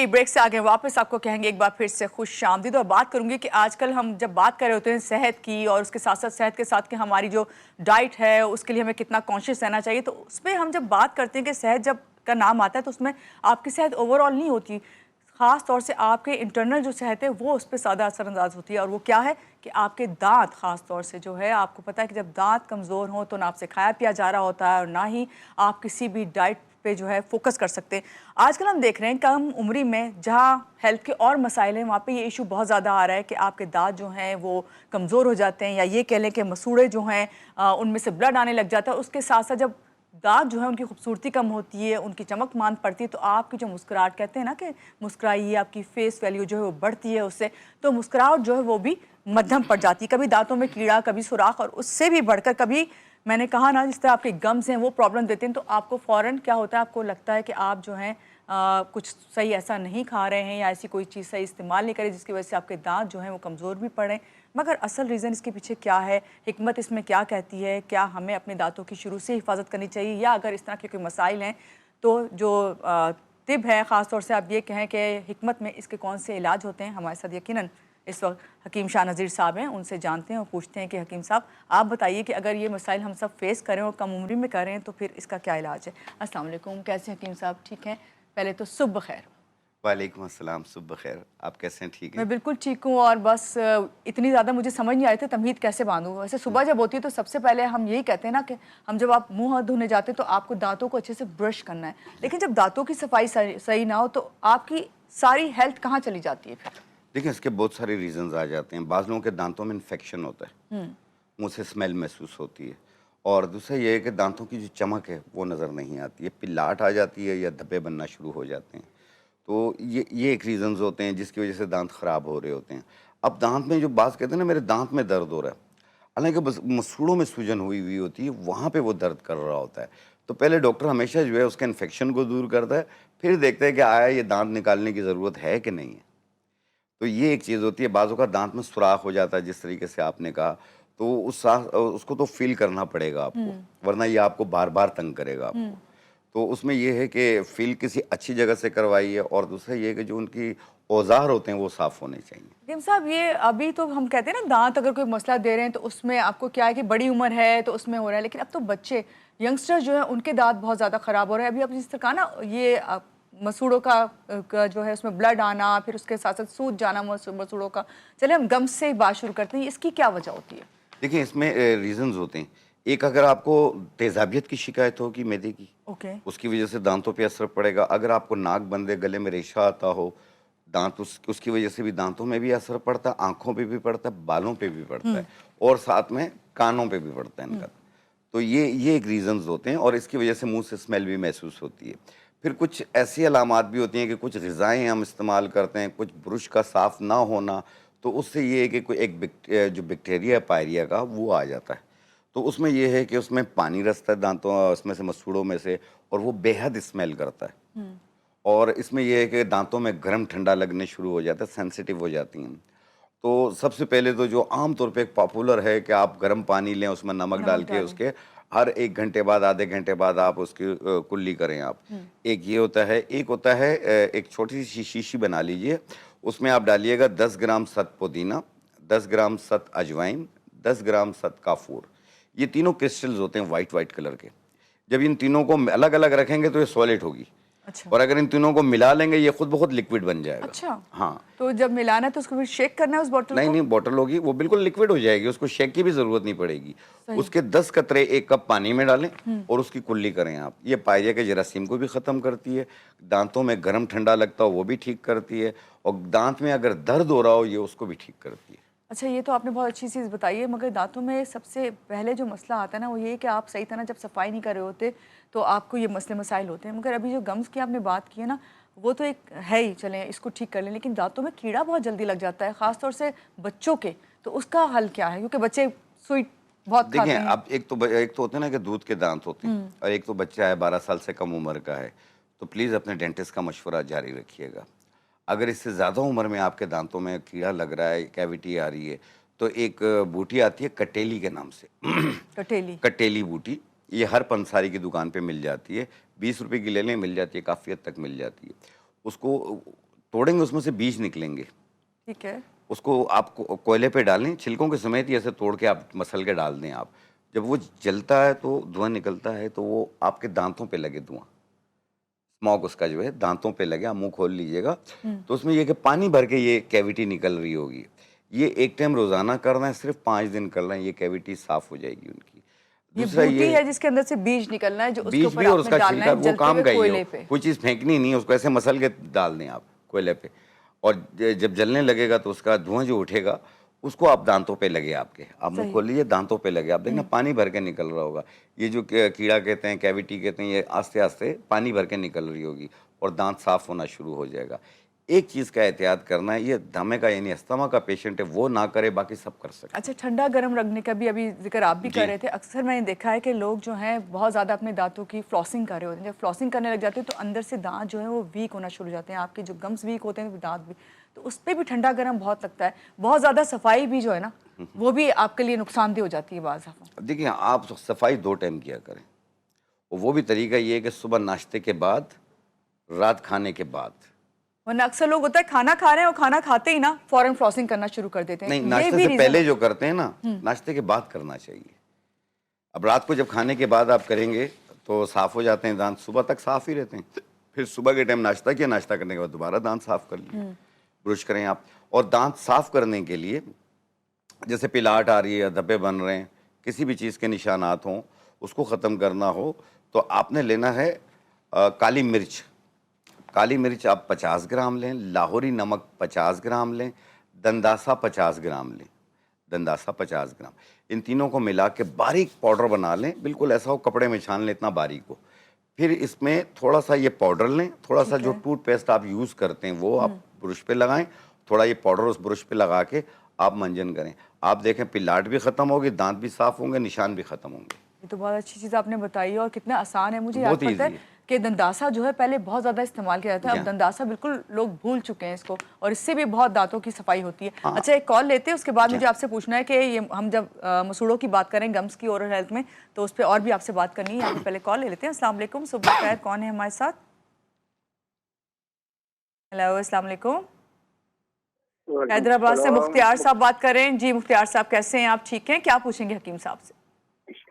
जी, break से आगे वापस आपको कहेंगे एक बार फिर से खुशामदीद और बात करूंगी कि आजकल हम जब बात कर रहे होते हैं सेहत की और उसके साथ साथ सेहत के साथ कि हमारी जो डाइट है उसके लिए हमें कितना कॉन्शियस रहना चाहिए, तो उसमें हम जब बात करते हैं कि सेहत जब का नाम आता है तो उसमें आपकी सेहत ओवरऑल नहीं होती, ख़ास तौर से आपके इंटरनल जो सेहत है वो उस पर ज़्यादा असरअंदाज होती है। और वो क्या है कि आपके दांत ख़ास तौर से जो है, आपको पता है कि जब दांत कमज़ोर हों तो ना आपसे खाया पिया जा रहा होता है और ना ही आप किसी भी डाइट पे जो है फोकस कर सकते हैं। आजकल हम देख रहे हैं कम उम्री में जहाँ हेल्थ के और मसाइल हैं वहाँ पे ये इशू बहुत ज़्यादा आ रहा है कि आपके दांत जो हैं वो कमज़ोर हो जाते हैं, या ये कह लें कि मसूड़े जो हैं उनमें से ब्लड आने लग जाता है। उसके साथ साथ जब दांत जो है उनकी खूबसूरती कम होती है, उनकी चमक मांद पड़ती है, तो आपकी जो मुस्कुराहट कहते हैं ना कि मुस्कुराइए, आपकी फेस वैल्यू जो है वो बढ़ती है उससे, तो मुस्कुराहट जो है वो भी मध्यम पड़ जाती है। कभी दांतों में कीड़ा, कभी सुराख, और उससे भी बढ़कर कभी मैंने कहा ना जिस तरह आपके गम्स हैं वो प्रॉब्लम देते हैं, तो आपको फ़ौरन क्या होता है, आपको लगता है कि आप जो हैं कुछ सही ऐसा नहीं खा रहे हैं या ऐसी कोई चीज़ सही इस्तेमाल नहीं करें जिसकी वजह से आपके दांत जो हैं वो कमज़ोर भी पड़ें। मगर असल रीज़न इसके पीछे क्या है, हिकमत इसमें क्या कहती है, क्या हमें अपने दांतों की शुरू से हिफाजत करनी चाहिए, या अगर इस तरह के कोई मसाइल हैं तो जो तिब है, ख़ास तौर से आप ये कहें कि हिकमत में इसके कौन से इलाज होते हैं। हमारे साथ यकीनन इस वक्त हकीम शाह नज़ीर साहब हैं, उनसे जानते हैं और पूछते हैं कि हकीम साहब आप बताइए कि अगर ये मसाइल हम सब फेस करें और कम उम्र में करें तो फिर इसका क्या इलाज है। अस्सलाम वालेकुम, कैसे हकीम साहब? ठीक हैं, पहले तो सुबह खैर। वालेकुम अस्सलाम, सुबह खैर। आप कैसे हैं? ठीक मैं हैं? बिल्कुल ठीक हूँ, और बस इतनी ज़्यादा मुझे समझ नहीं आई थी तमहीद कैसे बांधूँ। वैसे सुबह जब होती है तो सबसे पहले हम यही कहते हैं ना कि हम जब आप मुंह हाथ धोने जाते हैं तो आपको दांतों को अच्छे से ब्रश करना है, लेकिन जब दांतों की सफाई सही ना हो तो आपकी सारी हेल्थ कहाँ चली जाती है फिर? देखिए, इसके बहुत सारे रीज़न्स आ जाते हैं। बाज़ लोगों के दांतों में इन्फेक्शन होता है, मुँह से स्मेल महसूस होती है, और दूसरा ये है कि दांतों की जो चमक है वो नज़र नहीं आती है, पिलाट आ जाती है या धब्बे बनना शुरू हो जाते हैं। तो ये एक रीज़न्स होते हैं जिसकी वजह से दांत ख़राब हो रहे होते हैं। अब दांत में जो बाज़ कहते हैं ना, मेरे दांत में दर्द हो रहा है, हालाँकि बस मसूड़ों में सूजन हुई हुई होती है, वहाँ पे वो दर्द कर रहा होता है। तो पहले डॉक्टर हमेशा जो है उसके इन्फेक्शन को दूर करता है, फिर देखते हैं कि आया ये दांत निकालने की ज़रूरत है कि नहीं है। तो ये एक चीज़ होती है। बाज़ों का दांत में सुराख हो जाता है जिस तरीके से आपने कहा, तो उसको तो फ़ील करना पड़ेगा आपको, वरना ये आपको बार-बार तंग करेगा आपको। तो उसमें ये है कि फ़ील किसी अच्छी जगह से करवाइए, और दूसरा ये है कि जो उनकी औज़ार होते हैं वो साफ़ होने चाहिए। हकीम साहब, ये अभी तो हम कहते हैं ना दांत अगर कोई मसला दे रहे हैं तो उसमें आपको क्या है कि बड़ी उम्र है तो उसमें हो रहा है, लेकिन अब तो बच्चे यंगस्टर जो है उनके दांत बहुत ज़्यादा ख़राब हो रहे हैं। अभी अब जिस तरह कहा ना, ये मसूड़ों का जो है उसमें ब्लड आना, फिर उसके साथ साथ सूज जाना मसूड़ों का। चलिए हम गम से ही बात शुरू करते हैं, इसकी क्या वजह होती है? देखिए, इसमें रीज़न्स होते हैं। एक, अगर आपको तेज़ाबियत की शिकायत होगी मैदे की, ओके। उसकी वजह से दांतों पे असर पड़ेगा। अगर आपको नाक बंद है, गले में रेशा आता हो, दांत उसकी वजह से भी दांतों में भी असर पड़ता है, आँखों पे भी पड़ता है, बालों पे भी पड़ता है, और साथ में कानों पे भी पड़ता है इनका। तो ये एक रीज़न्स होते हैं, और इसकी वजह से मुँह से स्मेल भी महसूस होती है। फिर कुछ ऐसी अलामात भी होती हैं कि कुछ ग़िज़ाएँ हम इस्तेमाल करते हैं, कुछ ब्रुश का साफ़ ना होना, तो उससे ये है कि कोई जो बैक्टीरिया है पायरिया का, वो आ जाता है। तो उसमें ये है कि उसमें पानी रसता है दांतों उसमें से, मसूड़ों में से, और वो बेहद स्मेल करता है। और इसमें ये है कि दांतों में गर्म ठंडा लगने शुरू हो जाता है, सेंसिटिव हो जाती हैं। तो सबसे पहले तो जो आम तौर पे एक पॉपुलर है कि आप गर्म पानी लें, उसमें नमक डाल नमक के डालें। उसके हर 1 घंटे बाद, आधे घंटे बाद आप उसकी कुल्ली करें आप। एक ये होता है। एक होता है एक छोटी-सी शीशी बना लीजिए, उसमें आप डालिएगा 10 ग्राम सत पुदीना, 10 ग्राम सत अजवाइन, 10 ग्राम सत काफ़ूर। ये तीनों क्रिस्टल्स होते हैं व्हाइट-व्हाइट कलर के। जब इन तीनों को अलग-अलग रखेंगे तो ये सॉलिड होगी, अच्छा। और अगर इन तीनों को मिला लेंगे ये खुद ब खुद लिक्विड बन जाएगा। अच्छा, हाँ। तो जब मिलाना है तो उसको फिर शेक करना है उस बॉटल नहीं, को? नहीं, बॉटल होगी, वो बिल्कुल लिक्विड हो जाएगी, उसको शेक की भी ज़रूरत नहीं पड़ेगी। सही। उसके 10 कतरे 1 कप पानी में डालें और उसकी कुल्ली करें आप। ये पाइजे के जरासीम को भी ख़त्म करती है, दांतों में गरम ठंडा लगता हो वो भी ठीक करती है, और दांत में अगर दर्द हो रहा हो ये उसको भी ठीक करती है। अच्छा, ये तो आपने बहुत अच्छी चीज़ बताई है, मगर दाँतों में सबसे पहले जो मसला आता है ना वो ये है कि आप सही तरह जब सफाई नहीं कर रहे होते तो आपको ये मसले मसाइल होते हैं। मगर अभी जो गम्स की आपने बात की है ना, वो तो एक है ही, चलें इसको ठीक कर लें, लेकिन दाँतों में कीड़ा बहुत जल्दी लग जाता है, ख़ास तौर से बच्चों के, तो उसका हल क्या है? क्योंकि बच्चे स्वीट बहुत देखें, खाते हैं। अब एक तो होते हैं ना कि दूध के दांत होते हैं, और एक तो बच्चा है 12 साल से कम उम्र का है, तो प्लीज़ अपने डेंटिस्ट का मशवरा जारी रखिएगा। अगर इससे ज़्यादा उम्र में आपके दांतों में कीड़ा लग रहा है, कैविटी आ रही है, तो एक बूटी आती है कटेली के नाम से। कटेली। कटेली बूटी, ये हर पंसारी की दुकान पे मिल जाती है, 20 रुपए की ले लें, मिल जाती है, काफ़ी हद तक मिल जाती है। उसको तोड़ेंगे उसमें से बीज निकलेंगे, ठीक है। उसको आप कोयले पे डालें, छिलकों के समेत ही ऐसे तोड़ के आप मसल के डाल दें आप। जब वो जलता है तो धुआं निकलता है, तो वो आपके दांतों पे लगे धुआं, स्मॉग उसका जो है दांतों पे लगे, आप मुंह खोल लीजिएगा तो उसमें ये कि पानी भर के ये कैविटी निकल रही होगी। ये एक टाइम रोजाना करना है, सिर्फ 5 दिन करना है, ये कैविटी साफ हो जाएगी उनकी। ये दूसरा बूटी ये है जिसके अंदर से बीज निकलना है, जो उसके बीज ऊपर भी और आपने उसका डालना छिलका है वो जलते काम हुए का ही कोयले हो, पे। कोई चीज़ फेंकनी नहीं है, उसको ऐसे मसल के डाल दें आप कोयले पे, और जब जलने लगेगा तो उसका धुआं जो उठेगा उसको आप दांतों पे लगे आपके, आप मुंह सही। खोल लीजिए, दांतों पे लगे, आप देखना पानी भर के निकल रहा होगा। ये जो कीड़ा कहते हैं, कैविटी कहते हैं, ये आस्ते आस्ते पानी भर के निकल रही होगी और दांत साफ होना शुरू हो जाएगा। एक चीज़ का एहतियात करना है, ये दमे का यानी अस्थमा का पेशेंट है वो ना करे, बाकी सब कर सकते हैं। अच्छा, ठंडा गर्म रखने का भी अभी जिक्र आप भी जी। कर रहे थे। अक्सर मैंने देखा है कि लोग जो हैं बहुत ज़्यादा अपने दांतों की फ्लॉसिंग कर रहे होते हैं। जब फ्लॉसिंग करने लग जाते हैं तो अंदर से दांत जो है वो वीक होना शुरू हो जाते हैं, आपके जो गम्स वीक होते हैं दांत भी, तो उस पर भी ठंडा गर्म बहुत लगता है। बहुत ज़्यादा सफाई भी जो है ना वो भी आपके लिए नुकसानदेह हो जाती है बाज़ दफ़ा। देखिए, आप सफाई 2 टाइम किया करें, और वो भी तरीका ये है कि सुबह नाश्ते के बाद, रात खाने के बाद। वरना अक्सर लोग होता है खाना खा रहे हैं और खाना खाते ही ना फौरन फ्लॉसिंग करना शुरू कर देते हैं। नहीं, ये नाश्ते भी से रीज़न पहले होता जो करते हैं ना, नाश्ते के बाद करना चाहिए। अब रात को जब खाने के बाद आप करेंगे तो साफ हो जाते हैं दांत, सुबह तक साफ ही रहते हैं। फिर सुबह के टाइम नाश्ता किया, नाश्ता करने के बाद दोबारा दांत साफ कर लिए, ब्रश करें आप। और दांत साफ करने के लिए, जैसे पिलाट आ रही है या धब्बे बन रहे हैं, किसी भी चीज़ के निशानात हों, उसको ख़त्म करना हो तो आपने लेना है काली मिर्च। काली मिर्च आप 50 ग्राम लें, लाहौरी नमक 50 ग्राम लें, दंदासा 50 ग्राम लें, दंदासा 50 ग्राम। इन तीनों को मिला के बारीक पाउडर बना लें, बिल्कुल ऐसा हो कपड़े में छान लें, इतना बारीक हो। फिर इसमें थोड़ा सा ये पाउडर लें, थोड़ा सा जो टूथपेस्ट आप यूज़ करते हैं वो आप ब्रश पे लगाएं, थोड़ा ये पाउडर उस ब्रश पे लगा के आप मंजन करें। आप देखें पिलाट भी ख़त्म होगी, दांत भी साफ़ होंगे, निशान भी ख़त्म होंगे। ये तो बहुत अच्छी चीज़ आपने बताई है और कितना आसान है। मुझे याद बहुत पड़ता ईजी है है। कि दंदासा जो है पहले बहुत ज़्यादा इस्तेमाल किया जाता है, अब जी। दंदासा बिल्कुल लोग भूल चुके हैं इसको, और इससे भी बहुत दांतों की सफाई होती है। हाँ। अच्छा, एक कॉल लेते हैं, उसके बाद जी। मुझे आपसे पूछना है कि ये हम जब मसूड़ों की बात करें गम्स की ओरल हेल्थ में, तो उस पर और भी आपसे बात करनी है। यहाँ पे पहले कॉल ले लेते हैं। अस्सलाम वालेकुम, सुबह खैर, कौन है हमारे साथ? हेलो, अस्सलाम वालेकुम। हैदराबाद से मुख्तियार साहब बात कर रहे हैं। जी मुख्तियार साहब, कैसे हैं आप? ठीक हैं? क्या पूछेंगे हकीम साहब से?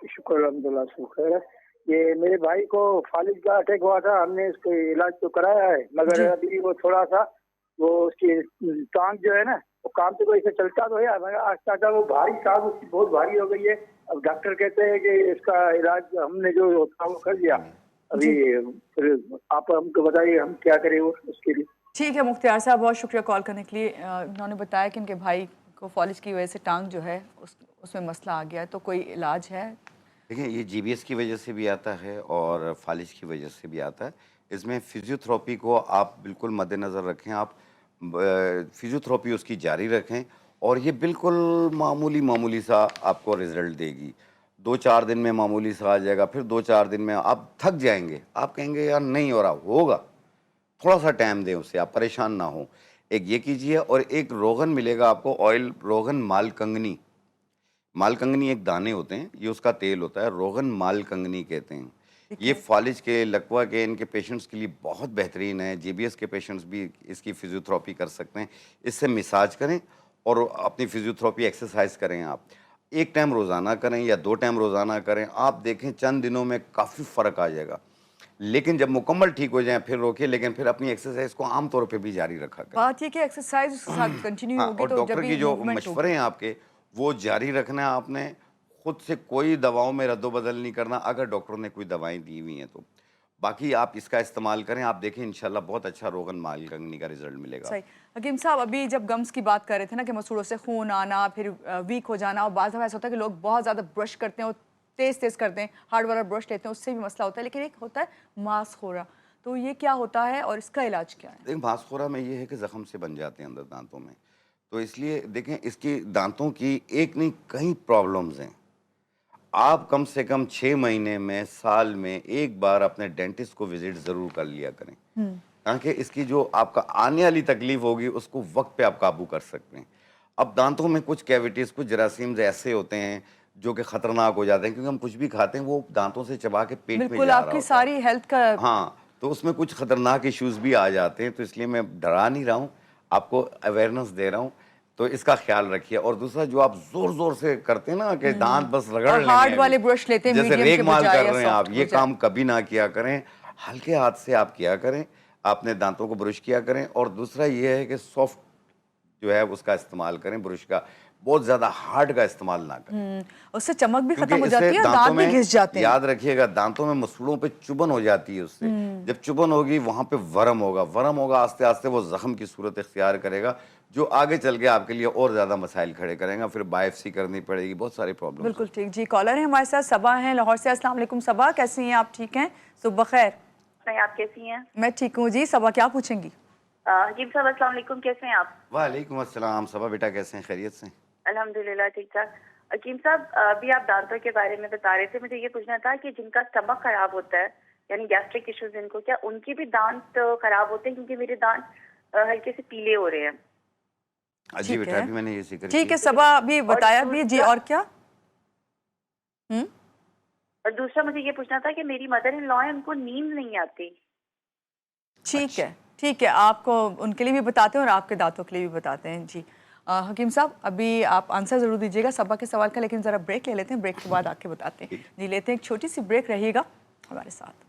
शुक्र अल्हम्दुलिल्लाह, सब खैर है। ये मेरे भाई को फालिज का अटैक हुआ था, हमने इसको इलाज तो कराया है, मगर जी। अभी वो थोड़ा सा वो उसकी टांग जो है ना, वो काम तो कोई से चलता तो है, मगर आस्ता आस्ता वो भारी टांग उसकी बहुत भारी हो गई है। अब डॉक्टर कहते हैं कि इसका इलाज हमने जो होता वो कर दिया। अभी फिर आप हमको बताइए हम क्या करें उसके लिए। ठीक है मुख्तियार साहब, बहुत शुक्रिया कॉल करने के लिए। उन्होंने बताया कि उनके भाई को फॉलिज की वजह से टांग जो है उसमें मसला आ गया है, तो कोई इलाज है? देखिए, ये जीबीएस की वजह से भी आता है और फालिज की वजह से भी आता है। इसमें फिजियोथेरेपी को आप बिल्कुल मद्देनज़र रखें, आप फिजियोथेरेपी उसकी जारी रखें, और ये बिल्कुल मामूली मामूली सा आपको रिजल्ट देगी। 2-4 दिन में मामूली सा आ जाएगा, फिर 2-4 दिन में आप थक जाएंगे, आप कहेंगे यार नहीं हो रहा, होगा। थोड़ा सा टाइम दें उसे, आप परेशान ना हो। एक ये कीजिए, और एक रोगन मिलेगा आपको, ऑयल रोगन मालकंगनी। मालकंगनी एक दाने होते हैं, ये उसका तेल होता है, रोगन मालकंगनी कहते हैं। ये फालिज के, लकवा के, इनके पेशेंट्स के लिए बहुत बेहतरीन है। जीबीएस के पेशेंट्स भी इसकी फिजियोथेरेपी कर सकते हैं। इससे मसाज करें और अपनी फिजियोथेरेपी एक्सरसाइज करें। आप एक टाइम रोज़ाना करें या 2 टाइम रोज़ाना करें, आप देखें चंद दिनों में काफ़ी फ़र्क आ जाएगा। लेकिन जब मुकम्मल ठीक हो जाए फिर रोकिए, लेकिन फिर अपनी एक्सरसाइज को आम तौर पे भी जारी रखा करें। बात ये कि एक्सरसाइज उसके साथ कंटिन्यू हाँ, होगी और तो जब डॉक्टर भी की जो मूवमेंट मशवरे हैं आपके, वो जारी रखना है आपने। खुद से कोई दवाओं में रद्दो-बदल नहीं करना, अगर डॉक्टर ने कोई दवाएं दी हुई हैं तो। बाकी आप इसका इस्तेमाल करें, आप देखें इंशाल्लाह बहुत अच्छा रोगन मालकंगनी का रिजल्ट मिलेगा। सही। हकीम साहब, अभी जब गम्स की बात कर रहे थे ना कि मसूड़ों से खून आना, फिर वीक हो जाना, और बाज़ दफ़ा ऐसा होता है कि लोग बहुत ज़्यादा ब्रश करते हैं और तेज़ तेज़ करते हैं, हार्ड वाला ब्रश लेते हैं, उससे भी मसला होता है। लेकिन एक होता है मांसखोरा, तो ये क्या होता है और इसका इलाज क्या है? देखिए, भांसखोरा में ये है कि ज़ख्म से बन जाते हैं अंदर दांतों में, तो इसलिए देखें इसकी दांतों की एक नहीं कई प्रॉब्लम्स हैं। आप कम से कम 6 महीने में, साल में एक बार अपने डेंटिस्ट को विजिट ज़रूर कर लिया करें, ताकि इसकी जो आपका आने वाली तकलीफ होगी उसको वक्त पे आप काबू कर सकते हैं। अब दांतों में कुछ कैविटीज़, कुछ जरासीम्स ऐसे होते हैं जो कि ख़तरनाक हो जाते हैं, क्योंकि हम कुछ भी खाते हैं वो दांतों से चबा के पेट में बिल्कुल, जा रहा आपकी होता है। सारी हेल्थ का हाँ, तो उसमें कुछ खतरनाक इश्यूज भी आ जाते हैं, तो इसलिए मैं डरा नहीं रहा हूँ, आपको अवेयरनेस दे रहा हूँ। तो इसका ख्याल रखिए। और दूसरा, जो आप जोर जोर से करते हैं ना कि दांत बस रगड़ और लेने हार्ड हैं वाले अभी, ब्रश लेते हैं जैसे मीडियम रेग के माल बजाय कर या रहे हैं आप, सॉफ्ट ये बजाय। काम कभी ना किया करें। हल्के हाथ से आप किया करें, अपने दांतों को ब्रश किया करें। और दूसरा ये है कि सॉफ्ट जो है उसका इस्तेमाल करें ब्रश का, बहुत ज्यादा हार्ड का इस्तेमाल ना करें, उससे चमक भी क्योंकि खत्म हो इससे जाती है और दांतों दांत भी में, घिस जाते हैं। याद रखिएगा, दांतों में मसूड़ों पे चुभन हो जाती है उससे। जब चुभन होगी वहां पे वरम होगा, वरम होगा, आस्ते आस्ते वो जख्म की सूरत इख्तियार करेगा, जो आगे चल के आपके लिए और ज्यादा मसाइल खड़े करेगा। फिर बायोप्सी करनी पड़ेगी, बहुत सारे प्रॉब्लम। बिल्कुल ठीक जी। कॉलर है हमारे साथ, सबा हैं लाहौर से। अस्सलाम वालेकुम सबा, कैसी हैं आप? ठीक हैं? सुबह खैर। नहीं, आप कैसी हैं? मैं ठीक हूँ जी। सबा क्या पूछेंगी? हकीम साहब अस्सलाम वालेकुम, कैसे हैं आप? वालेकुम अस्सलाम। सबा बेटा कैसे हैं? खैरियत से? अल्हम्दुलिल्लाह ठीक ठाक। हकीम साहब, अभी आप दांतों के बारे में बता रहे थे, मुझे ये पूछना था कि जिनका स्टमक खराब होता है, यानी गैस्ट्रिक इश्यूज जिनको, क्या उनके भी दांत खराब होते हैं? क्योंकि मेरे दांत हल्के से पीले हो रहे हैं। जी ठीक बेटा, है, अभी मैंने ये जिक्र ठीक है किया। सबा, अभी बताया भी जी। और क्या? और दूसरा मुझे ये पूछना था कि मेरी मदर इन लॉ है, उनको नींद नहीं आती। ठीक है, ठीक है, आपको उनके लिए भी बताते हैं और आपके दांतों के लिए भी बताते हैं जी। हकीम साहब, अभी आप आंसर ज़रूर दीजिएगा सबा के सवाल का, लेकिन ज़रा ब्रेक ले लेते हैं, ब्रेक के बाद आके बताते हैं जी। लेते हैं एक छोटी सी ब्रेक, रहिएगा हमारे साथ।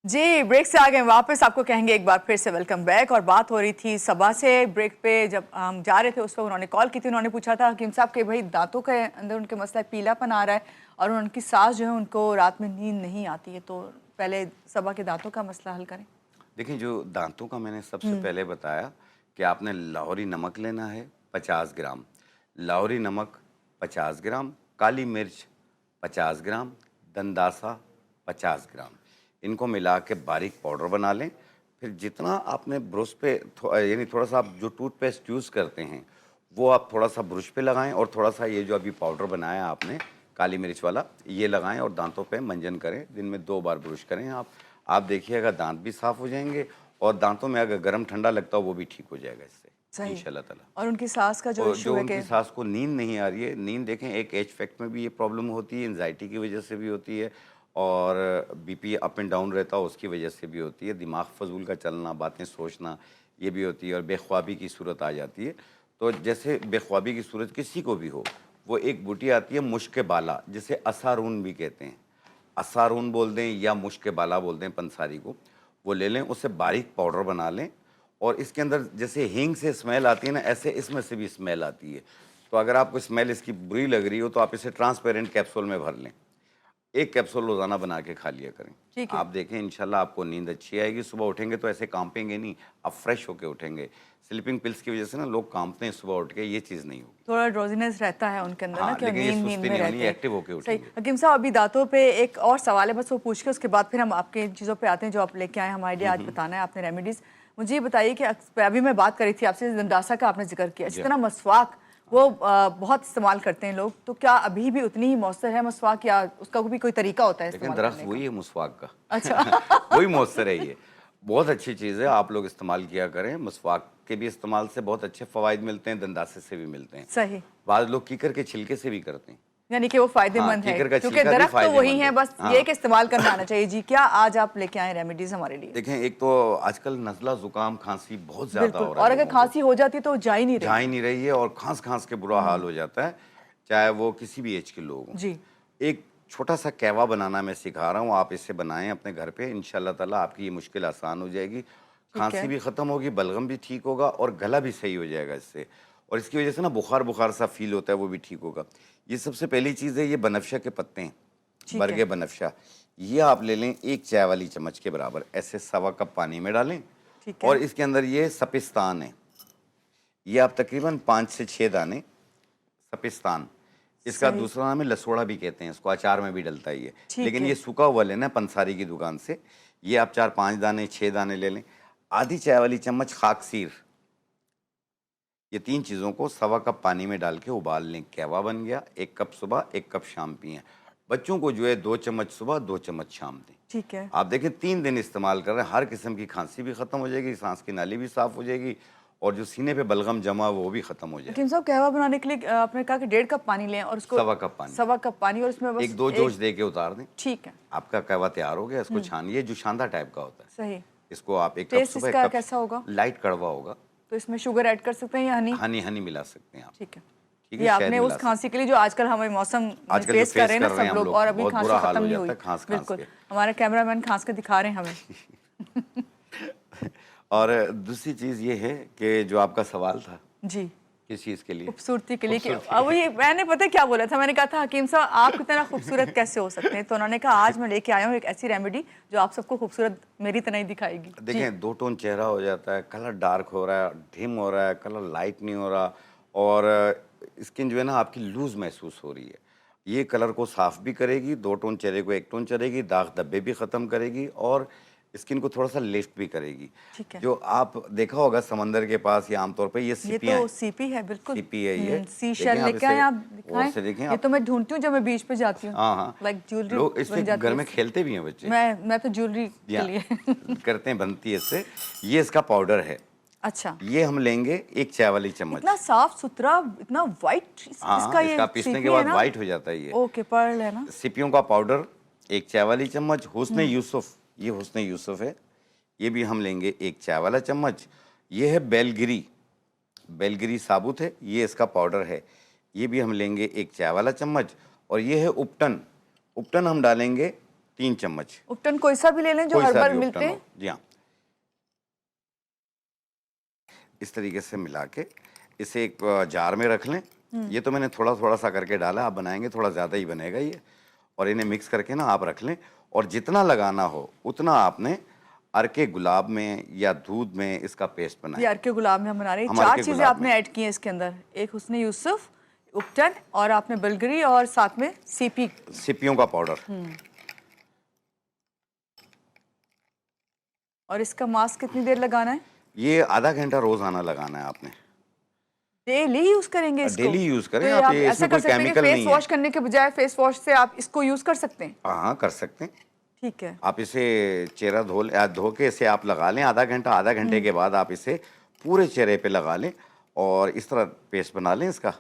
जी, ब्रेक से आ गए वापस। आपको कहेंगे एक बार फिर से वेलकम बैक। और बात हो रही थी सबा से, ब्रेक पे जब हम जा रहे थे उस वक्त उन्होंने कॉल की थी। उन्होंने पूछा था हकीम साहब के भाई दांतों के अंदर उनके मसला पीलापन आ रहा है और उनकी सास जो है उनको रात में नींद नहीं आती है, तो पहले सबा के दांतों का मसला हल करें। देखिए, जो दांतों का मैंने सबसे पहले बताया कि आपने लाहौरी नमक लेना है 50 ग्राम, लाहौरी नमक 50 ग्राम, काली मिर्च 50 ग्राम, दंदासा 50 ग्राम, इनको मिला के बारीक पाउडर बना लें। फिर जितना आपने ब्रश पे यानी थोड़ा सा आप जो टूथपेस्ट यूज़ करते हैं वो आप थोड़ा सा ब्रश पे लगाएं, और थोड़ा सा ये जो अभी पाउडर बनाया आपने काली मिर्च वाला, ये लगाएं और दांतों पे मंजन करें। दिन में 2 बार ब्रश करें आप देखिएगा दांत भी साफ़ हो जाएंगे, और दांतों में अगर गर्म ठंडा लगता हो वो भी ठीक हो जाएगा इससे इंशाल्लाह ताला। और उनकी सास का जो और इशू जो है उनकी कि सास को नींद नहीं आ रही है, नींद देखें एक एज फैक्ट में भी ये प्रॉब्लम होती है, एंजाइटी की वजह से भी होती है, और बीपी अप एंड डाउन रहता है उसकी वजह से भी होती है, दिमाग फजूल का चलना, बातें सोचना, ये भी होती है, और बेख्वाबी की सूरत आ जाती है। तो जैसे बेख्वाबी की सूरत किसी को भी हो, वो एक बूटी आती है मुश्क बाला, जिसे असारून भी कहते हैं, असारून बोल दें या मुश्क बाला बोल दें पंसारी को, वो ले लें, उससे बारीक पाउडर बना लें। और इसके अंदर जैसे हींग से स्मेल आती है ना, ऐसे इसमें से भी स्मेल आती है। तो अगर आपको स्मेल इसकी बुरी लग रही हो तो आप इसे ट्रांसपेरेंट कैप्सूल में भर लें, एक कैप्सूल रोज़ाना बना के खा लिया करें। ठीक है। आप देखें इंशाल्लाह आपको नींद अच्छी आएगी। सुबह उठेंगे तो ऐसे कांपेंगे नहीं, आप फ्रेश होके उठेंगे। स्लीपिंग पिल्स की वजह से ना लोग कांपते हैं सुबह उठ के, ये चीज़ नहीं होगी। थोड़ा ड्रोजीनेस रहता है उनके अंदर ना, हाँ, कि लेकिन ये नींद सुस्ती में नहीं होनी, रहते हैं। एक्टिव होके सही। उठेंगे। हकीम साहब, अभी दांतों पे एक और सवाल है, बस वो पूछ के उसके बाद फिर हम आपके चीज़ों पे आते हैं जो आप लेके आए हमारे लिए आज बताना है आपने रेमेडीज़। मुझे ये बताइए कि अभी मैं बात कर रही थी आपसे, दंदासा का आपने जिक्र किया, इसी तरह मसवाक वो बहुत इस्तेमाल करते हैं लोग, तो क्या अभी भी उतनी ही मौसर है मसवाक, या उसका भी कोई तरीका होता है लेकिन इस्तेमाल दरख्त करने वही का? है मुस्वाक का। अच्छा। वही मौसर है ये, बहुत अच्छी चीज़ है, आप लोग इस्तेमाल किया करें। मसवाक के भी इस्तेमाल से बहुत अच्छे फ़वाइद मिलते हैं, दंदासे से भी मिलते हैं। सही। बाद लोग कीकर के छिलके से भी करते हैं। यानी कि वो फायदेमंद है, कीकर का क्योंकि छिलका भी दरख्त तो वही फायदेमंद है, बस हाँ। ये कि इस्तेमाल करना आना चाहिए जी। क्या आज आप लेके आए रेमेडीज हमारे लिए? देखें, एक तो आजकल नज़ला जुकाम खांसी बहुत ज़्यादा बिल्कुल, हो रहा है, और अगर लोगों को। खांसी हो जाती तो जा ही नहीं जा रही। ही नहीं रही है, और खांस खांस के बुरा हाल हो जाता है, चाहे वो किसी भी एज के लोग हों। जी। एक छोटा सा कहवा बनाना मैं सिखा रहा हूँ, आप इसे बनाएं अपने घर पे, इंशाल्लाह ताला आपकी ये मुश्किल आसान हो जाएगी। खांसी भी ख़त्म होगी, बलगम भी ठीक होगा, और गला भी सही हो जाएगा इससे, और इसकी वजह से ना बुखार बुखार सा फील होता है वो भी ठीक होगा। ये सबसे पहली चीज़ है, ये बनफशा के पत्ते हैं, बरगे बनफशा, ये आप ले लें 1 चाय वाली चम्मच के बराबर, ऐसे 1.25 कप पानी में डालें। ठीक है। और इसके अंदर ये सपिस्तान है, ये आप तकरीबन 5 से 6 दाने सपिस्तान, इसका दूसरा नाम है लसोड़ा भी कहते हैं इसको, अचार में भी डलता है ये, लेकिन ये सूखा हुआ लेना है पंसारी की दुकान से। ये आप 4-5 दाने 6 दाने ले लें। आधी चाय वाली चम्मच खाकसीर, ये 3 चीज़ों को सवा कप पानी में डाल के उबाल लें, कहवा बन गया। 1 कप सुबह, 1 कप शाम पिएं। बच्चों को जो है 2 चम्मच सुबह, 2 चम्मच शाम दें। ठीक है। आप देखें 3 दिन इस्तेमाल कर रहे हैं, हर किस्म की खांसी भी खत्म हो जाएगी, सांस की नाली भी साफ हो जाएगी और जो सीने पे बलगम जमा वो भी खत्म हो जाएगा। हकीम साहब, कहवा बनाने के लिए आपने कहा कि 1.5 कप पानी लें और उसको सवा कप पानी, सवा कप पानी, और उसमें बस 1-2 जोश दे के उतार दें। ठीक है, आपका कहवा तैयार हो गया। इसको छानिए, जो शानदार टाइप का होता है। सही। इसको आप 1 कप टेस्ट सुबह, इसका 1 कप कैसा होगा? लाइट कड़वा होगा। तो इसमें शुगर ऐड कर सकते हैं या हनी? हनी मिला सकते हैं आप। ठीक है। ठीक ये है, शहद आपने मिला उस खांसी के लिए जो आजकल हमें मौसम आजकल फेस जो कर रहे हैं ना फेस कर रहे सब हैं लोग, हम और लोग, अभी बहुत खांसी बुरा हाल खत्म हो नहीं जाता हुई। है खांस बिल्कुल, के। हमारे कैमरामैन खांस के दिखा रहे हैं हमें। और दूसरी चीज़ ये है कि जो आपका सवाल था, जी, किस चीज़ के लिए? खूबसूरती के लिए। कि खूबसूरती। अब ये मैंने पता है क्या बोला था, मैंने कहा था हकीम साहब आप कितना खूबसूरत कैसे हो सकते हैं, तो उन्होंने कहा आज मैं लेके आया हूँ एक ऐसी रेमेडी जो आप सबको खूबसूरत मेरी तरह ही दिखाएगी। जी, देखें 2 टोन चेहरा हो जाता है, कलर डार्क हो रहा है, डिम हो रहा है, कलर लाइट नहीं हो रहा और स्किन जो है ना आपकी लूज महसूस हो रही है। ये कलर को साफ भी करेगी, 2 टोन चेहरे को 1 टोन करेगी, दाग धब्बे भी ख़त्म करेगी और स्किन को थोड़ा सा लिफ्ट भी करेगी। ठीक है। जो आप देखा होगा समंदर के पास या आमतौर पे ये ये सीपियाँ तो हैं। सीपी है, बिल्कुल सीपी है ये। सी देखें शेल आप लेके इसे, आए आप गौर दिखाएं। से देखें ये आप। तो मैं ढूंढती हूँ जब मैं बीच पे जाती हूँ। हाँ। लाइक ज्वेलरी लोग बन इससे जाती घर है में इससे। खेलते भी हैं बच्चे। मैं तो ज्वेलरी के या, लिए। करते हैं, बनती है इससे। ये इसका पाउडर है। अच्छा, ये हम लेंगे 1 चाय वाली चम्मच। इतना साफ सुथरा, इतना वाइट हाँ, इसका ये इसका पीसने सीपी के है बाद ना? वाइट हो जाता है ये। ओके, पर्ल है ना? सीपियों का पाउडर 1 चाय वाली चम्मच। हुस्न यूसुफ, ये हुस्न यूसुफ है, ये भी हम लेंगे 1 चाय वाला चम्मच। ये है बेलगिरी, बेलगिरी साबुत है, ये इसका पाउडर है, ये भी हम लेंगे 1 चाय वाला चम्मच। और ये है उपटन, उपटन हम डालेंगे 3 चम्मच। उपटन कोई सा भी ले लें जो कोई हर सा बार भी मिलते उपटन हैं? हो। जी हाँ, इस तरीके से मिला के इसे एक जार में रख लें। ये तो मैंने थोड़ा थोड़ा सा करके डाला, आप बनाएंगे थोड़ा ज़्यादा ही बनेगा ये। और इन्हें मिक्स करके ना आप रख लें और जितना लगाना हो उतना आपने अर्के गुलाब में या दूध में इसका पेस्ट ये बनाएं। अर्के गुलाब में हम बना रहे हैं। हम 4 अर्के चीजें गुलाब आपने में। ऐड की हैं इसके अंदर, एक हुस्न यूसुफ, उपटन और आपने बलगरी और साथ में सीपी। सीपियों का पाउडर। और इसका मास्क कितनी देर लगाना है? ये आधा घंटा रोजाना लगाना है आपने। डेली यूज करेंगे इसको? डेली यूज करें तो आप, आप ये ऐसा इसमें कर कोई सकते हैं कि केमिकल फेस नहीं है। वॉश करने के बजाय फेस वॉश से आप इसको यूज कर सकते हैं? हाँ, कर सकते हैं। ठीक है। आप इसे चेहरा धो के इसे आप लगा लें आधा घंटा, आधा घंटे के बाद आप इसे पूरे चेहरे पे लगा लें और इस तरह पेस्ट बना लें इसका।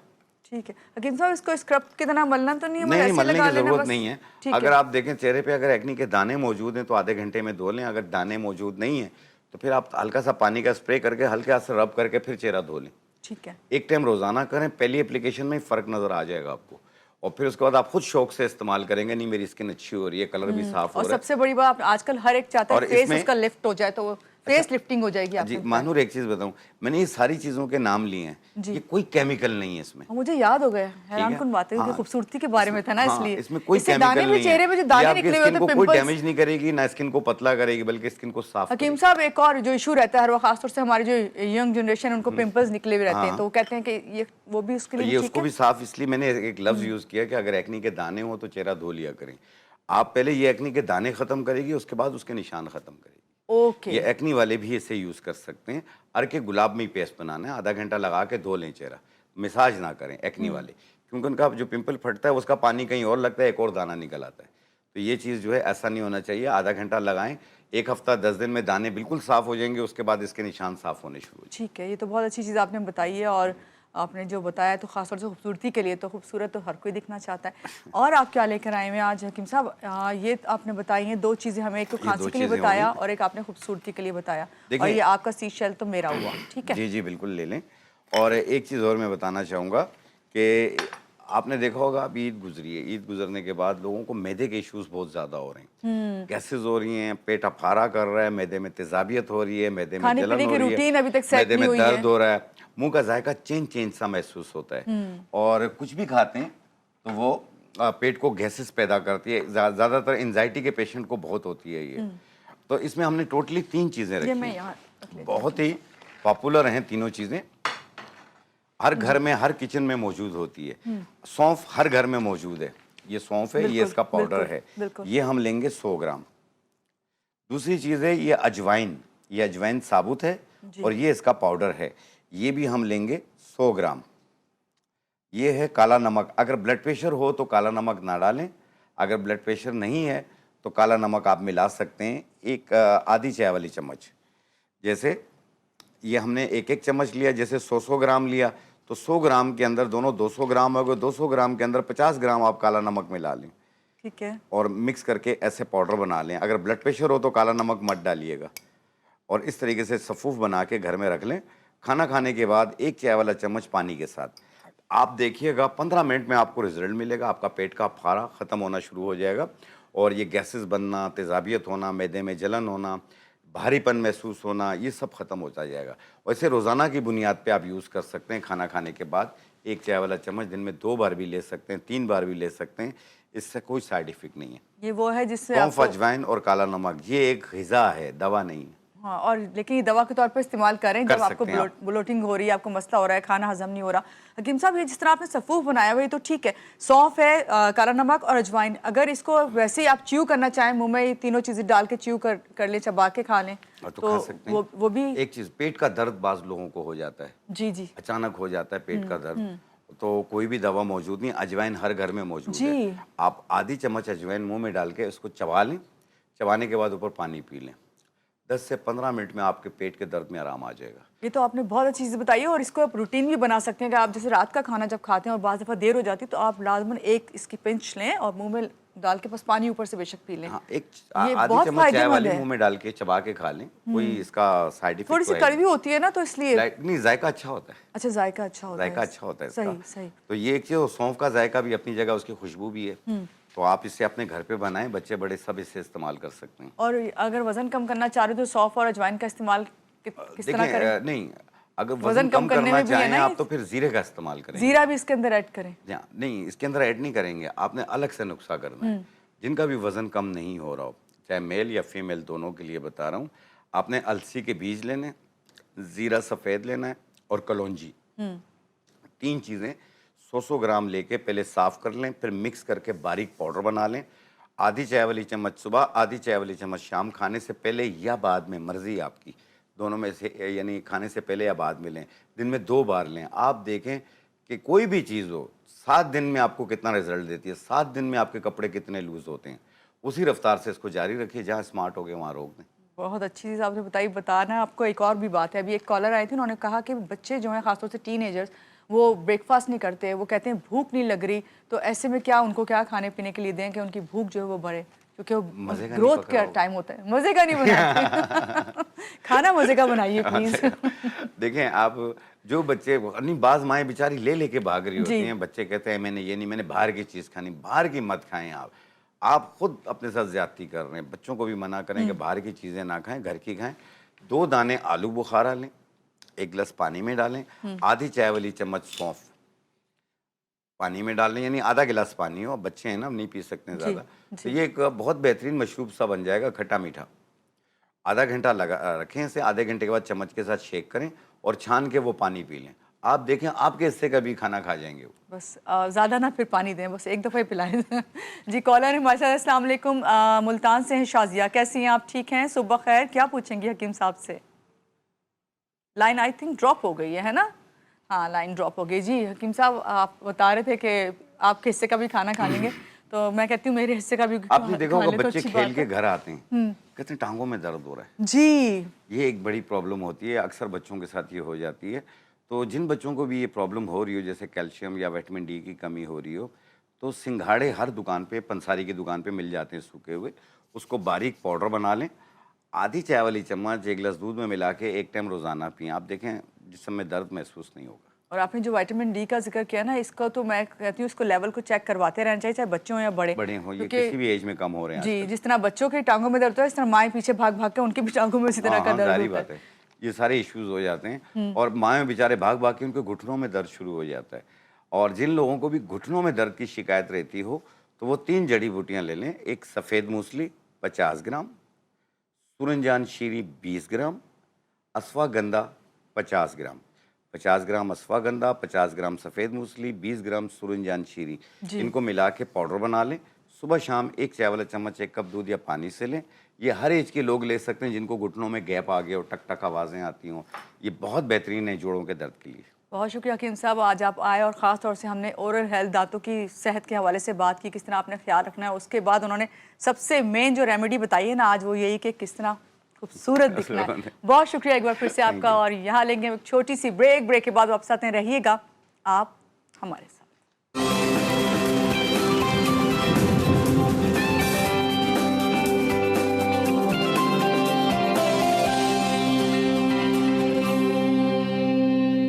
ठीक है। हकीम साहब, इसको स्क्रब की तरह मलना तो नहीं है? नहीं, ऐसे मलने लगा की लेना जरूरत बस? नहीं है। ठीक अगर आप देखें चेहरे पे अगर एक्नी के दाने मौजूद हैं तो आधे घंटे में धो लें। अगर दाने मौजूद नहीं है तो फिर आप हल्का सा पानी का स्प्रे करके हल्के हाथ से रब करके फिर चेहरा धो लें। ठीक है। एक टाइम रोजाना करें, पहली एप्लीकेशन में ही फर्क नजर आ जाएगा आपको और फिर उसके बाद आप खुद शौक से इस्तेमाल करेंगे, नहीं मेरी स्किन अच्छी हो रही है, कलर भी साफ हो और रहा है। सबसे बड़ी बात, आजकल हर एक चाहता है और फेस इसमें- उसका लिफ्ट हो जाए, तो वो फेस लिफ्टिंग हो जाएगी जी आपने बताया। मानूर, एक चीज बताऊं, मैंने ये सारी चीजों के नाम लिए हैं, जी। ये कोई केमिकल नहीं है इसमें। और मुझे याद हो गया, हैरान कुन बात है क्योंकि हाँ, खूबसूरती के बारे में था ना, हाँ, इसलिए इसमें कोई इससे केमिकल दाने भी, नहीं चेहरे पे जो है। दाने ये आपकी निकले हुए स्किन थे, को कोई पिंपल्स। डैमेज नहीं करेगी, ना स्किन को पतला करेगी बल्कि स्किन को साफ हकीम करेगी। साहब, एक और जो इशू रहता है हर वक्त, खासतौर से हमारी जो यंग जनरेशन, उनको पिंपल्स निकले हुए रहते हैं, तो वो कहते हैं कि ये वो भी उसके तो लिए ये ठीक उसको है? भी साफ, इसलिए मैंने एक लफ्ज यूज किया कि अगर एक्नी के दाने हो तो चेहरा धो लिया करें। आप पहले ये एक्नी के दाने खत्म करेगी, उसके बाद उसके निशान खत्म करेगी। ओके। ये एक्नी वाले भी इसे यूज कर सकते हैं। अर्के गुलाब में ही पेस्ट बनाना है, आधा घंटा लगा के धो लें चेहरा, मिसाज ना करें एक्नी वाले, क्योंकि उनका जो पिंपल फटता है उसका पानी कहीं और लगता है, एक और दाना निकल आता है। तो ये चीज़ जो है ऐसा नहीं होना चाहिए। आधा घंटा लगाएं, 1 हफ्ता 10 दिन में दाने बिल्कुल साफ हो जाएंगे, उसके बाद इसके निशान साफ होने शुरू हो जाएंगे। ठीक है, ये तो बहुत अच्छी चीज़ आपने बताई है। और आपने जो बताया तो खासतौर से खूबसूरती के लिए, तो खूबसूरत तो हर कोई दिखना चाहता है। और आप क्या लेकर आए हैं आज हकीम साहब? ये आपने बताई हैं 2 चीज़ें हमें, एक तो खांसी 2 के लिए चीज़ें बताया होंगी। और एक आपने खूबसूरती के लिए बताया, और देखिए- ये आपका सी शेल तो मेरा हुआ। ठीक है। जी जी बिल्कुल ले लें। और एक चीज़ और मैं बताना चाहूँगा कि आपने देखा होगा अभी ईद गुजरी है, ईद गुजरने के बाद लोगों को मैदे के इश्यूज बहुत ज़्यादा हो रहे हैं, गैसेज हो रही हैं, पेट अफारा कर रहा है, मैदे में तेजाबियत हो रही है, मैदे में खाने जलन पीने हो की रही रूटीन है, अभी तक सेट मैदे नहीं में हुई दर्द है। हो रहा है, मुंह का जायका चेंज सा महसूस होता है और कुछ भी खाते हैं तो वो पेट को गैसेस पैदा करती है। ज़्यादातर एंजाइटी के पेशेंट को बहुत होती है ये। तो इसमें हमने टोटली 3 चीज़ें ये रखी मैं हैं। यहाँ रख लेती हूँ। बहुत ही पॉपुलर हैं तीनों चीज़ें, हर घर में हर किचन में मौजूद होती है। सौंफ हर घर में मौजूद है, ये सौंफ है, ये बिल्कुल, इसका पाउडर बिल्कुल, है, बिल्कुल। ये हम लेंगे 100 ग्राम। दूसरी चीज़ है ये अजवाइन, ये अजवाइन साबुत है जी। और ये इसका पाउडर है, ये भी हम लेंगे 100 ग्राम। ये है काला नमक। अगर ब्लड प्रेशर हो तो काला नमक ना डालें, अगर ब्लड प्रेशर नहीं है तो काला नमक आप मिला सकते हैं, एक आधी चाय वाली चम्मच। जैसे ये हमने एक एक चम्मच लिया, जैसे 100 ग्राम लिया तो 100 ग्राम के अंदर दोनों 200 ग्राम हो गए, 200 ग्राम के अंदर 50 ग्राम आप काला नमक मिला लें ठीक है। और मिक्स करके ऐसे पाउडर बना लें। अगर ब्लड प्रेशर हो तो काला नमक मत डालिएगा। और इस तरीके से सफ़ूफ बना के घर में रख लें। खाना खाने के बाद एक चाय वाला चम्मच पानी के साथ आप देखिएगा 15 मिनट में आपको रिजल्ट मिलेगा। आपका पेट का फारा ख़त्म होना शुरू हो जाएगा और ये गैसेस बनना, तेज़ाबियत होना, मैदे में जलन होना, भारीपन महसूस होना, ये सब ख़त्म होता जाएगा। वैसे रोज़ाना की बुनियाद पे आप यूज़ कर सकते हैं। खाना खाने के बाद एक चाय वाला चम्मच दिन में 2 बार भी ले सकते हैं, 3 बार भी ले सकते हैं। इससे कोई साइड इफेक्ट नहीं है। ये वो है जिससे सौंफ, आपको अजवाइन और काला नमक ये एक ग़िज़ा है, दवा नहीं है। हाँ, और लेकिन ये दवा के तौर पे इस्तेमाल करें कर जब आपको सकते हैं आप। ब्लोटिंग हो रही है, आपको मसला हो रहा है, खाना हजम नहीं हो रहा। हकीम साहब, ये जिस तरह आपने सफ़ूफ बनाया हुआ, ये तो ठीक है। सौंफ है, काला नमक और अजवाइन, अगर इसको वैसे ही आप च्यू करना चाहें, मुंह में ये तीनों चीज़ें डाल के च्यू कर लें, चबा के खा लें, तो खा सकते हैं। वो भी एक चीज़, पेट का दर्द बाज़ लोगों को हो जाता है, जी जी अचानक हो जाता है पेट का दर्द, तो कोई भी दवा मौजूद नहीं, अजवाइन हर घर में मौजूद जी। है। आप आधी चम्मच अजवाइन मुंह में डाल के उसको चबा लें, चबाने के बाद ऊपर पानी पी लें। 10 से 15 मिनट में आपके पेट के दर्द में आराम आ जाएगा। ये तो आपने बहुत अच्छी चीज़ बताई है। और इसको आप रूटीन भी बना सकते हैं कि आप जैसे रात का खाना जब खाते हैं और बाज़ दफ़ा देर हो जाती है तो आप लाजमन एक इसकी पिंच लें और मुंह में डाल के बस पानी ऊपर से बेशक पी लें। हाँ, एक ये आधी बहुत चम्मच चाय फायदेमंद वाली है। मुंह में डाल के चबा के खा लें, कोई इसका साइड इफेक्ट थोड़ी सी तो है कड़वी होती है ना, तो इसलिए नहीं, जायका अच्छा होता है। अच्छा, जायका अच्छा होता है। जायका अच्छा होता है इसका। सही सही। तो ये एक चीज़, सौंफ का जायका भी अपनी जगह, उसकी खुशबू भी है। तो आप इसे अपने घर पे बनाएं, बच्चे बड़े सब इसे इस्तेमाल कर सकते हैं। और अगर वजन कम करना चाह रहे हो तो सौंफ और अजवाइन का इस्तेमाल किस तरह देखें, करें? नहीं, अगर वजन कम करने करना में भी है चाहें ना आप ये? तो फिर जीरे का इस्तेमाल करें। जीरा भी इसके अंदर ऐड करें? नहीं, इसके अंदर ऐड नहीं करेंगे, आपने अलग से नुस्खा करना है। जिनका भी वजन कम नहीं हो रहा हो, चाहे मेल या फीमेल, दोनों के लिए बता रहा हूँ, आपने अलसी के बीज लेने, जीरा सफ़ेद लेना है और कलौंजी, 3 चीज़ें 100 ग्राम लेके पहले साफ़ कर लें, फिर मिक्स करके बारीक पाउडर बना लें। आधी चाय वाली चम्मच सुबह, आधी चाय वाली चम्मच शाम, खाने से पहले या बाद में, मर्ज़ी आपकी, दोनों में से, यानी खाने से पहले या बाद में लें। दिन में 2 बार लें। आप देखें कि कोई भी चीज़ हो 7 दिन में आपको कितना रिजल्ट देती है, 7 दिन में आपके कपड़े कितने लूज़ होते हैं। उसी रफ्तार से इसको जारी रखिए, जहाँ स्मार्ट हो गए वहाँ रोक दें। बहुत अच्छी चीज़ आपने बताई। बताना आपको एक और भी बात है, अभी एक कॉलर आए थे, उन्होंने कहा कि बच्चे जो हैं, खासतौर से टीनेजर्स, वो ब्रेकफास्ट नहीं करते, वो कहते हैं भूख नहीं लग रही, तो ऐसे में क्या उनको क्या खाने पीने के लिए दें कि उनकी भूख जो है वो बढ़े, क्योंकि वो मज़े का नहीं ग्रोथ पकड़ा का होगा। टाइम होता है। मज़े का नहीं बनाते खाना मज़े का बनाइए प्लीज़। देखें, आप जो बच्चे, नहीं, बाज़ माएँ बेचारी ले लेके भाग रही होती जी। हैं, बच्चे कहते हैं मैंने ये नहीं, मैंने बाहर की चीज़ खानी। बाहर की मत खाएं आप खुद अपने साथ ज़्यादती कर रहे हैं। बच्चों को भी मना करें कि बाहर की चीज़ें ना खाएं, घर की खाएं। 2 दाने आलू बुखारा लें, 1 गिलास पानी में डालें, आधी चाय वाली चम्मच सौंफ पानी में डाल लें, यानी आधा गिलास पानी हो। बच्चे हैं ना, नहीं पी सकते हैं जी, ज़्यादा, तो ये एक बहुत बेहतरीन मशरूब सा बन जाएगा, खट्टा मीठा। आधा घंटा लगा रखें इसे, आधे घंटे के बाद चम्मच के साथ शेक करें और छान के वो पानी पी लें। आप देखें, आपके हिस्से का भी खाना खा जाएंगे वो। बस ज़्यादा ना फिर पानी दें, बस एक दफ़ा ही पिलाएं। जी, कॉलर है माशाल्लाह। अस्सलाम वालेकुम, मुल्तान से हैं शाजिया, कैसी हैं आप? ठीक हैं, सुबह खैर। क्या पूछेंगी हकीम साहब से? लाइन आई थिंक ड्रॉप हो गई है ना? हाँ, लाइन ड्रॉप हो गई। जी हकीम साहब, आप बता रहे थे कि आपके हिस्से का भी खाना खा लेंगे, तो मैं कहती हूँ मेरे हिस्से का भी आपने देखा खा होगा, लें तो बच्चे अच्छी खेल बात के है। घर आते हैं, कहते हैं टांगों में दर्द हो रहा है। जी, ये एक बड़ी प्रॉब्लम होती है, अक्सर बच्चों के साथ ये हो जाती है। तो जिन बच्चों को भी ये प्रॉब्लम हो रही हो, जैसे कैल्शियम या विटामिन डी की कमी हो रही हो, तो सिंघाड़े हर दुकान पे, पंसारी की दुकान पे मिल जाते हैं सूखे हुए। उसको बारीक पाउडर बना लें, आधी चाय वाली चम्मच 1 गिलास दूध में मिला के 1 टाइम रोज़ाना पिएं। आप देखें, जिस्म में दर्द महसूस नहीं होगा। और आपने जो विटामिन डी का जिक्र किया ना, इसका तो मैं कहती हूँ इसको लेवल को चेक करवाते रहना चाहिए, चाहे बच्चों हो या बड़े बड़े हों, ये क्योंकि किसी भी एज में कम हो रहे हैं जी, आजकल। जिस तरह बच्चों के टांगों में दर्द होता है, इस तरह माएँ पीछे भाग भाग के उनकी भी टांगों में इसी तरह का हाँ, दर्द ज़ाहिर होता बात है। है। ये सारे इश्यूज़ हो जाते हैं और माएँ बेचारे भाग भाग के उनके घुटनों में दर्द शुरू हो जाता है। और जिन लोगों को भी घुटनों में दर्द की शिकायत रहती हो, तो वो 3 जड़ी बूटियाँ ले लें। एक सफ़ेद मूसली 50 ग्राम, सूरजजान शीरी 20 ग्राम, अश्वगंधा 50 ग्राम। 50 ग्राम अश्वगंधा, 50 ग्राम सफ़ेद मूसली, 20 ग्राम सूरजजान शीरी, इनको मिला के पाउडर बना लें। सुबह शाम 1 चाय वाला चम्मच 1 कप दूध या पानी से लें। ये हर एज के लोग ले सकते हैं जिनको घुटनों में गैप आ गया हो, टक टक आवाज़ें आती हों। ये बहुत बेहतरीन है जोड़ों के दर्द के लिए। बहुत शुक्रिया हकीम साहब, आज आप आए और ख़ास तौर से हमने ओरल हेल्थ, दांतों की सेहत के हवाले से बात की, किस तरह आपने ख्याल रखना है। उसके बाद उन्होंने सबसे मेन जो रेमेडी बताई है ना आज, वो यही कि किस तरह खूबसूरत दिखना है। बहुत शुक्रिया एक बार फिर से आपका। और यहाँ लेंगे एक छोटी सी ब्रेक के बाद वापस आते हैं, रहिएगा आप हमारे साथ।